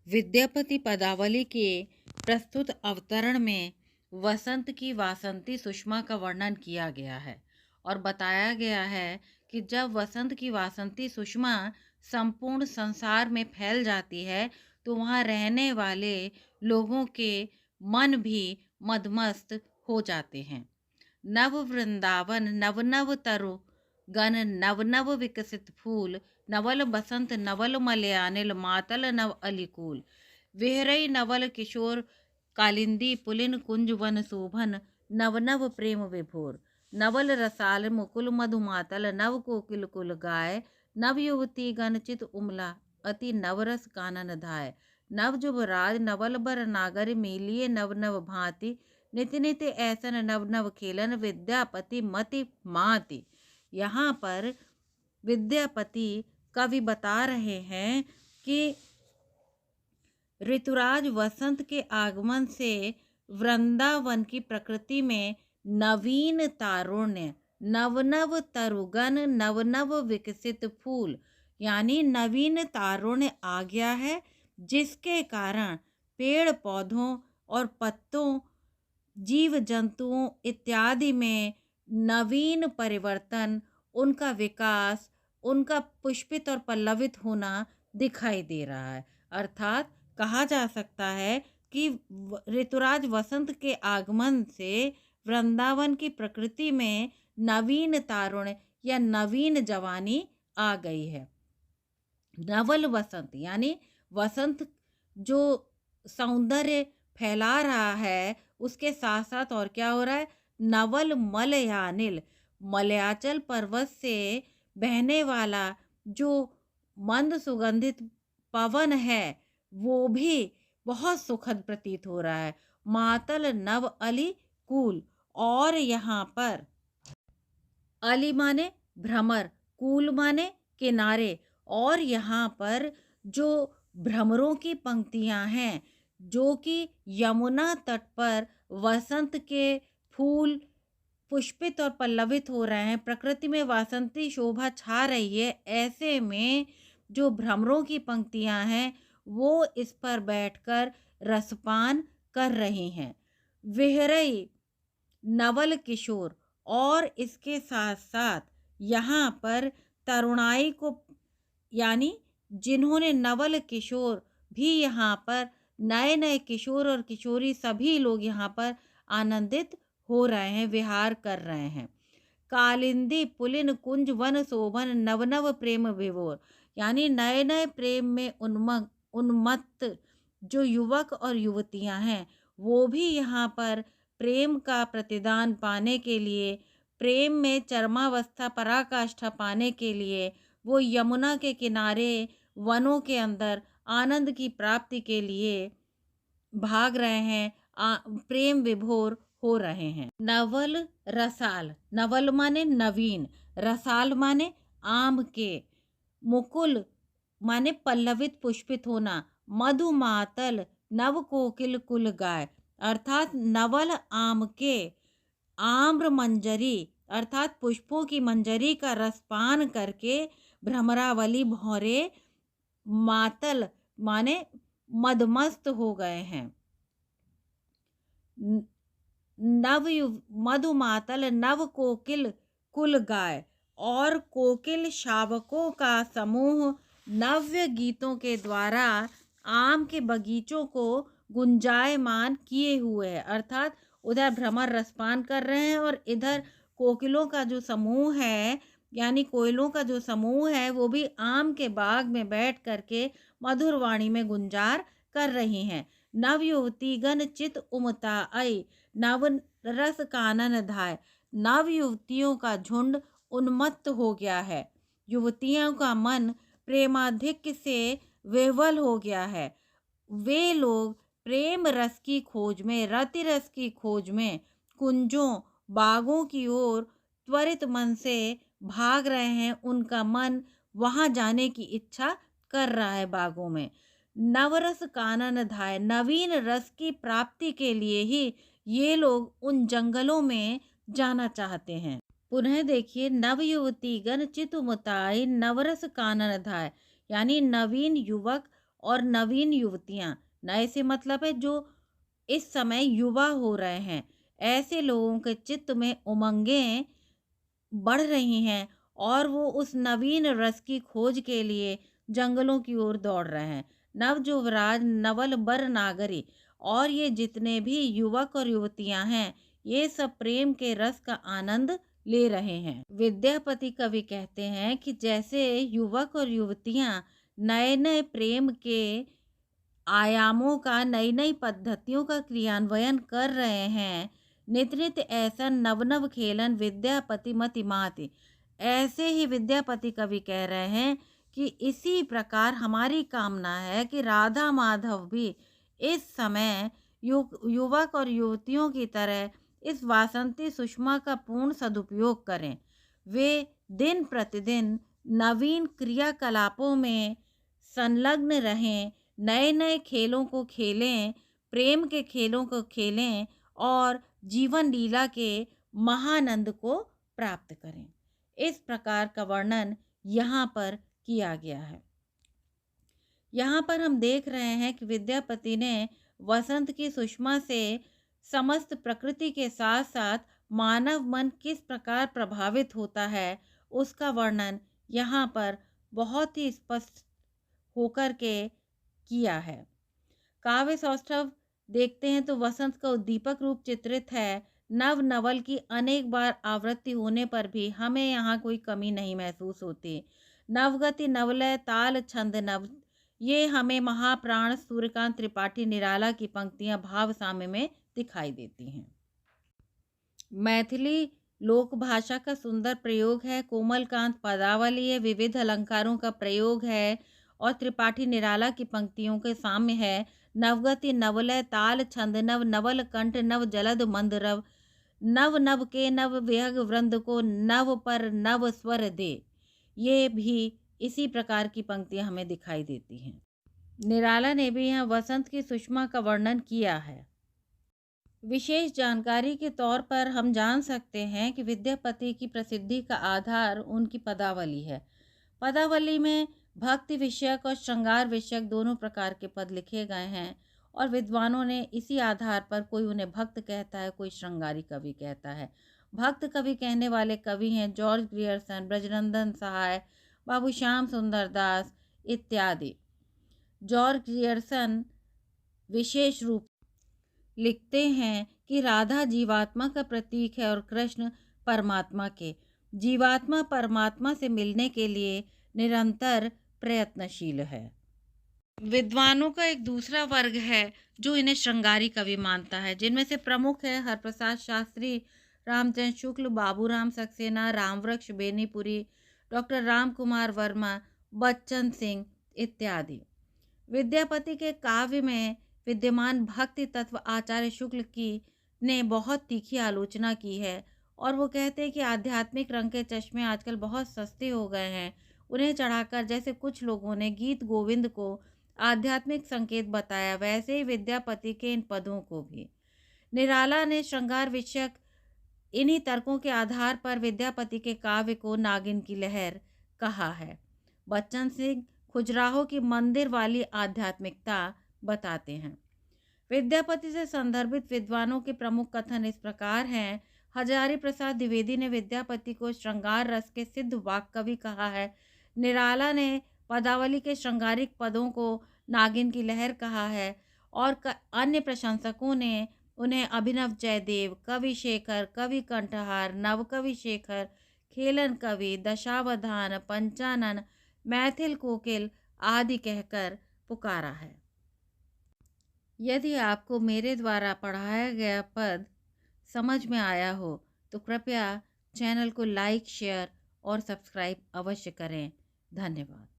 विद्यापति पदावली के प्रस्तुत अवतरण में वसंत की वासंती सुषमा का वर्णन किया गया है और बताया गया है कि जब वसंत की वासंती सुषमा संपूर्ण संसार में फैल जाती है तो वहाँ रहने वाले लोगों के मन भी मदमस्त हो जाते हैं। नव वृंदावन नव नव तरु गण नव नव विकसित फूल नवल बसंत नवल मलयानिल मातल नव अलिकूल विहरई नवल किशोर कालिंदी पुलिन कुंज वन शोभन नव नव प्रेम विभोर नवल रसाल मुकुल मधुमातल नव कोकिल कुल गाय नव युवती गण चित उमला अति नवरस कानन धाय नव जुबराज नवल बर नागर मेलिए नव नव भांति नित नित ऐसन नव नव खेलन विद्यापति मति माति। यहाँ पर विद्यापति कवि बता रहे हैं कि ऋतुराज वसंत के आगमन से वृंदावन की प्रकृति में नवीन तारुण्य नव नव तरुगन नव नव विकसित फूल यानी नवीन तारुण्य आ गया है, जिसके कारण पेड़ पौधों और पत्तों जीव जंतुओं इत्यादि में नवीन परिवर्तन, उनका विकास, उनका पुष्पित और पल्लवित होना दिखाई दे रहा है। अर्थात कहा जा सकता है कि ऋतुराज वसंत के आगमन से वृंदावन की प्रकृति में नवीन तारुण्य या नवीन जवानी आ गई है। नवल वसंत यानी वसंत जो सौंदर्य फैला रहा है, उसके साथ साथ और क्या हो रहा है, नवल मलयानिल मलयाचल पर्वत से बहने वाला जो मंद सुगंधित पवन है वो भी बहुत सुखद प्रतीत हो रहा है। मातल नव अली कूल, और यहाँ पर अली माने भ्रमर, कूल माने किनारे, और यहाँ पर जो भ्रमरों की पंक्तियाँ हैं जो कि यमुना तट पर वसंत के फूल पुष्पित और पल्लवित हो रहे हैं, प्रकृति में वासंती शोभा छा रही है, ऐसे में जो भ्रमरों की पंक्तियाँ हैं वो इस पर बैठकर रसपान कर रही हैं। विहरई नवल किशोर, और इसके साथ साथ यहाँ पर तरुणाई को यानी जिन्होंने नवल किशोर भी यहाँ पर नए नए किशोर और किशोरी सभी लोग यहाँ पर आनंदित हो रहे हैं, विहार कर रहे हैं। कालिंदी पुलिन कुंज वन शोभन नव नव प्रेम विभोर, यानी नए नए प्रेम में उन्मत्त जो युवक और युवतियां हैं वो भी यहाँ पर प्रेम का प्रतिदान पाने के लिए, प्रेम में चरमावस्था पराकाष्ठा पाने के लिए वो यमुना के किनारे वनों के अंदर आनंद की प्राप्ति के लिए भाग रहे हैं, प्रेम विभोर हो रहे हैं। नवल रसाल, नवल माने नवीन, रसाल माने आम के, मुकुल माने पल्लवित पुष्पित होना, मधुमातल नव कोकिल कुल गाय, अर्थात नवल आम के आम्र मंजरी अर्थात पुष्पों की मंजरी का रसपान करके भ्रमरावली भौरे मातल माने मदमस्त हो गए हैं। नव मधुमातल नव कोकिल कुल गाय, और कोकिल शावकों का समूह नव्य गीतों के द्वारा आम के बगीचों को गुंजायमान किए हुए है। अर्थात उधर भ्रमर रसपान कर रहे हैं और इधर कोकिलों का जो समूह है यानी कोयलों का जो समूह है वो भी आम के बाग में बैठ करके मधुर वाणी में गुंजार कर रही हैं। नव युवती गण चित उमता आई नव रस कानन धाय, नव युवतियों का झुंड उन्मत्त हो गया है, युवतियों का मन प्रेमाधिक्य से विह्वल हो गया है। वे लोग प्रेम रस की खोज में, रति रस की खोज में कुंजों बागों की ओर त्वरित मन से भाग रहे हैं, उनका मन वहां जाने की इच्छा कर रहा है बागों में। नवरस कानन धाय, नवीन रस की प्राप्ति के लिए ही ये लोग उन जंगलों में जाना चाहते हैं। पुनः देखिए, नव युवती गण चितुमताई नवरस कानन धाय, यानी नवीन युवक और नवीन युवतियां, नए से मतलब है जो इस समय युवा हो रहे हैं, ऐसे लोगों के चित्त में उमंगें बढ़ रही हैं और वो उस नवीन रस की खोज के लिए जंगलों की ओर दौड़ रहे हैं। नव युवराज, नवल बर नागरी और ये जितने भी युवक और युवतियां हैं, ये सब प्रेम के रस का आनंद ले रहे हैं। विद्यापति कवि कहते हैं कि जैसे युवक और युवतियां नए नए प्रेम के आयामों का, नई नई पद्धतियों का क्रियान्वयन कर रहे हैं, नित नित ऐसा नव नव खेलन विद्यापति मति माति। ऐसे ही विद्यापति कवि कह रहे हैं कि इसी प्रकार हमारी कामना है कि राधा माधव भी इस समय युवक और युवतियों की तरह इस वासंती सुषमा का पूर्ण सदुपयोग करें। वे दिन प्रतिदिन नवीन क्रियाकलापों में संलग्न रहें, नए नए खेलों को खेलें, प्रेम के खेलों को खेलें और जीवन लीला के महानंद को प्राप्त करें। इस प्रकार का वर्णन यहाँ पर किया गया है। यहाँ पर हम देख रहे हैं कि विद्यापति ने वसंत की सुषमा से समस्त प्रकृति के साथ साथ मानव मन किस प्रकार प्रभावित होता है, उसका वर्णन यहाँ पर बहुत ही स्पष्ट होकर के किया है। काव्य सौष्ठव देखते हैं तो वसंत का उद्दीपक रूप चित्रित है। नव नवल की अनेक बार आवृत्ति होने पर भी हमें यहाँ कोई कमी नहीं महसूस होती। नवगति, नवलय, ताल, छंद नव, ये हमें महाप्राण सूर्यकांत त्रिपाठी निराला की पंक्तियां भाव साम्य में दिखाई देती हैं। मैथिली लोक भाषा का सुंदर प्रयोग है। कोमलकांत पदावली है, विविध अलंकारों का प्रयोग है और त्रिपाठी निराला की पंक्तियों के साम्य है। नवगति, नवलय, ताल, छंद नव, नवल कंठ नव, जलद मंद रव, नव नव के नव विहग वृंद को नव पर नव स्वर दे। ये भी इसी प्रकार की पंक्तियां हमें दिखाई देती हैं। निराला ने भी यहाँ वसंत की सुषमा का वर्णन किया है। विशेष जानकारी के तौर पर हम जान सकते हैं कि विद्यापति की प्रसिद्धि का आधार उनकी पदावली है। पदावली में भक्ति विषयक और श्रृंगार विषयक दोनों प्रकार के पद लिखे गए हैं और विद्वानों ने इसी आधार पर कोई उन्हें भक्त कहता है, कोई श्रृंगारी कवि कहता है। भक्त कवि कहने वाले कवि हैं जॉर्ज ग्रियर्सन, ब्रजनंदन सहाय, बाबू श्याम सुंदर दास इत्यादि। जॉर्ज ग्रियर्सन विशेष रूप लिखते हैं कि राधा जीवात्मा का प्रतीक है और कृष्ण परमात्मा के। जीवात्मा परमात्मा से मिलने के लिए निरंतर प्रयत्नशील है। विद्वानों का एक दूसरा वर्ग है जो इन्हें श्रृंगारी कवि मानता है, जिनमें से प्रमुख है हरप्रसाद शास्त्री, रामचंद्र शुक्ल, बाबूराम सक्सेना, रामवृक्ष बेनीपुरी, डॉक्टर राम कुमार वर्मा, बच्चन सिंह इत्यादि। विद्यापति के काव्य में विद्यमान भक्ति तत्व आचार्य शुक्ल की ने बहुत तीखी आलोचना की है और वो कहते हैं कि आध्यात्मिक रंग के चश्मे आजकल बहुत सस्ते हो गए हैं। उन्हें चढ़ाकर जैसे कुछ लोगों ने गीत गोविंद को आध्यात्मिक संकेत बताया, वैसे ही विद्यापति के इन पदों को भी। निराला ने श्रृंगार विषयक इन्हीं तर्कों के आधार पर विद्यापति के काव्य को नागिन की लहर कहा है। बच्चन सिंह खुजराहो की मंदिर वाली आध्यात्मिकता बताते हैं। विद्यापति से संदर्भित विद्वानों के प्रमुख कथन इस प्रकार हैं। हजारी प्रसाद द्विवेदी ने विद्यापति को श्रृंगार रस के सिद्ध वाक कवि कहा है। निराला ने पदावली के श्रृंगारिक पदों को नागिन की लहर कहा है और अन्य प्रशंसकों ने उन्हें अभिनव जयदेव, कवि शेखर, कवि कंठहार, नवकवि शेखर, खेलन कवि, दशावधान, पंचानन, मैथिल कोकिल आदि कहकर पुकारा है। यदि आपको मेरे द्वारा पढ़ाया गया पद समझ में आया हो तो कृपया चैनल को लाइक, शेयर और सब्सक्राइब अवश्य करें। धन्यवाद।